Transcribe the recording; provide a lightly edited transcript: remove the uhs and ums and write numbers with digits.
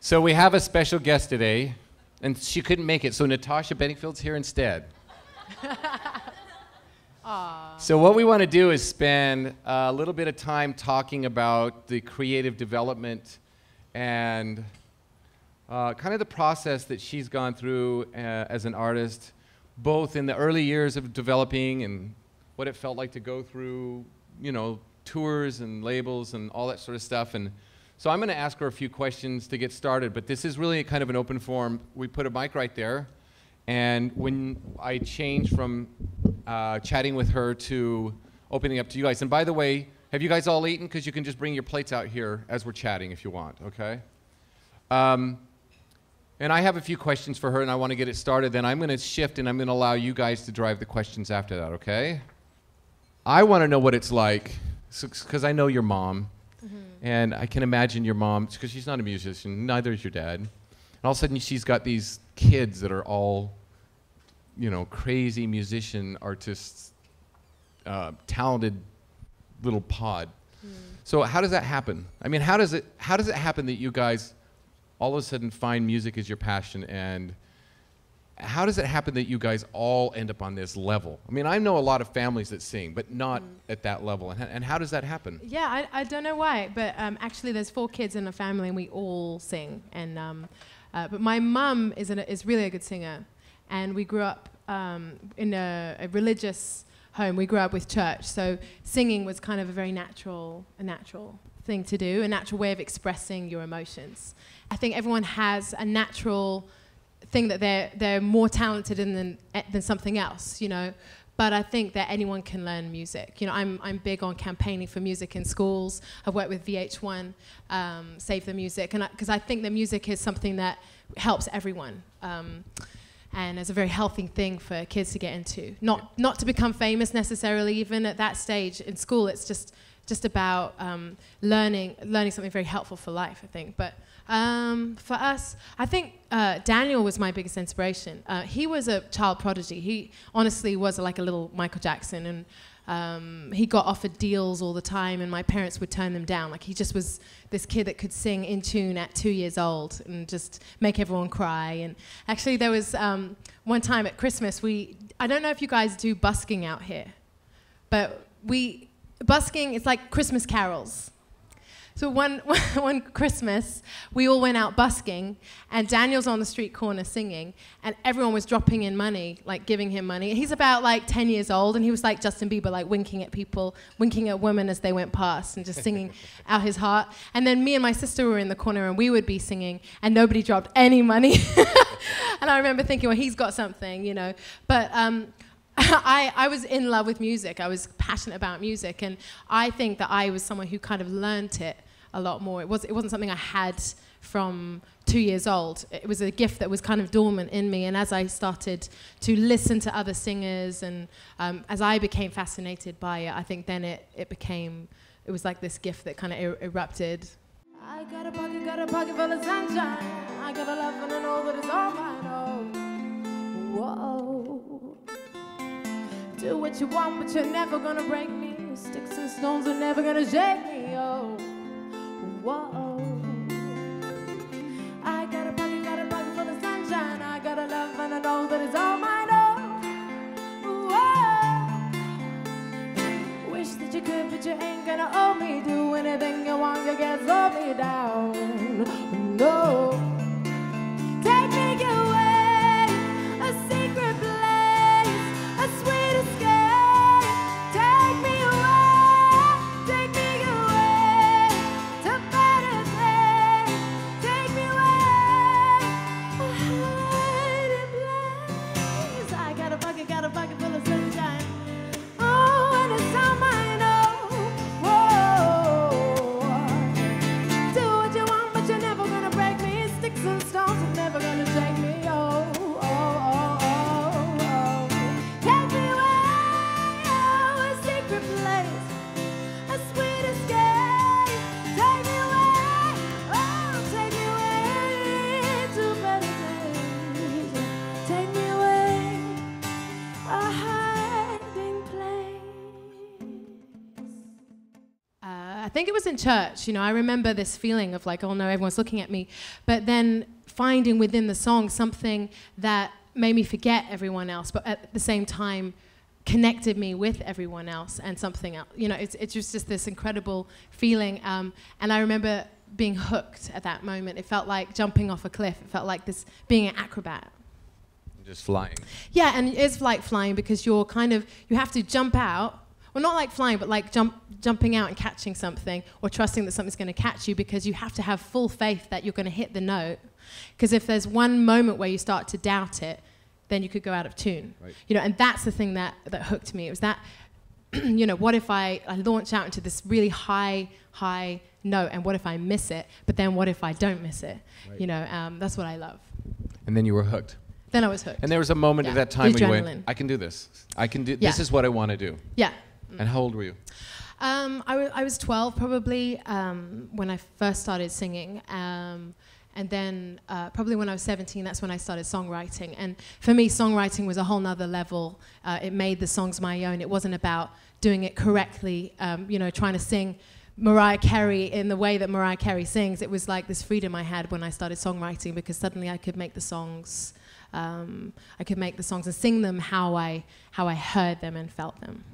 So we have a special guest today, and she couldn't make it, so Natasha Bedingfield's here instead. So what we want to do is spend a little bit of time talking about the creative development and kind of the process that she's gone through as an artist, both in the early years of developing and what it felt like to go through, you know, tours and labels and all that sort of stuff. And so I'm going to ask her a few questions to get started, but this is really kind of an open forum. We put a mic right there, and when I change from chatting with her to opening up to you guys, and by the way, have you guys all eaten? Because you can just bring your plates out here as we're chatting if you want, okay? And I have a few questions for her, and I want to get it started. Then I'm going to shift, and I'm going to allow you guys to drive the questions after that, okay? I want to know what it's like, because I know your mom. And I can imagine your mom, because she's not a musician, neither is your dad. And all of a sudden she's got these kids that are all, you know, crazy musician artists, talented little pod. So how does that happen? I mean, how does it happen that you guys all of a sudden find music as your passion, and how does it happen that you guys all end up on this level? I mean, I know a lot of families that sing, but not at that level. And how does that happen? Yeah, I don't know why, but actually there's 4 kids in the family and we all sing. And but my mum is really a good singer, and we grew up in a religious home. We grew up with church, so singing was kind of a very natural thing to do, a natural way of expressing your emotions. I think everyone has a natural thing that they're more talented in than something else, you know. But I think that anyone can learn music. You know, I'm big on campaigning for music in schools. I've worked with VH1, Save the Music, and because I think that music is something that helps everyone, and it's a very healthy thing for kids to get into. Not to become famous necessarily, even at that stage in school. It's just about learning something very helpful for life, I think. But for us, I think Daniel was my biggest inspiration. He was a child prodigy. He honestly was like a little Michael Jackson, and he got offered deals all the time, and my parents would turn them down. Like, he just was this kid that could sing in tune at 2 years old and just make everyone cry. And actually, there was one time at Christmas, I don't know if you guys do busking out here, but busking is like Christmas carols. So one Christmas, we all went out busking, and Daniel's on the street corner singing, and everyone was dropping in money, like giving him money. He's about like 10 years old, and he was like Justin Bieber, like winking at people, winking at women as they went past, and just singing out his heart. And then me and my sister were in the corner, and we would be singing, and nobody dropped any money. And I remember thinking, well, he's got something, you know. But I was in love with music. I was passionate about music, and I think that I was someone who kind of learned it a lot more. It wasn't something I had from 2 years old. It was a gift that was kind of dormant in me, and as I started to listen to other singers, and as I became fascinated by it, I think then it was like this gift that kind of erupted. I got a pocket full of sunshine. I got a love and I know that it's all mine. Oh, whoa. Do what you want, but you're never gonna break me. Sticks and stones are never gonna shake me. Oh, whoa. I got a pocket full of sunshine. I got a love and I know that it's all mine. Oh, whoa. Wish that you could, but you ain't gonna owe me. Do anything you want, you can't slow me down. No. Take me away, a secret place, a sweet escape. Take me away to better days. Take me away, a hiding place. I got a pocket full of sunshine. Oh, and it's all mine. Oh, whoa. Do what you want, but you're never gonna break me. Sticks I think it was in church. You know, I remember this feeling of like, oh no, everyone's looking at me. But then finding within the song something that made me forget everyone else, but at the same time connected me with everyone else and something else. You know, it's just this incredible feeling. And I remember being hooked at that moment. It felt like jumping off a cliff. It felt like this being an acrobat. Just flying. Yeah, and it is like flying because you're kind of, you have to jump out. Well, not like flying, but like jumping out and catching something, or trusting that something's going to catch you, because you have to have full faith that you're going to hit the note. Because if there's one moment where you start to doubt it, then you could go out of tune. Right. You know, and that's the thing that hooked me. It was that, you know, what if I launch out into this really high note, and what if I miss it? But then what if I don't miss it? Right. You know, that's what I love. And then you were hooked. Then I was hooked. And there was a moment at that time when you went, I can do this. I can do, this is what I want to do. Yeah. And how old were you? I was 12 probably when I first started singing. And then probably when I was 17, that's when I started songwriting. And for me, songwriting was a whole nother level. It made the songs my own. It wasn't about doing it correctly, you know, trying to sing Mariah Carey in the way that Mariah Carey sings. It was like this freedom I had when I started songwriting, because suddenly I could make the songs. I could make the songs and sing them how I heard them and felt them.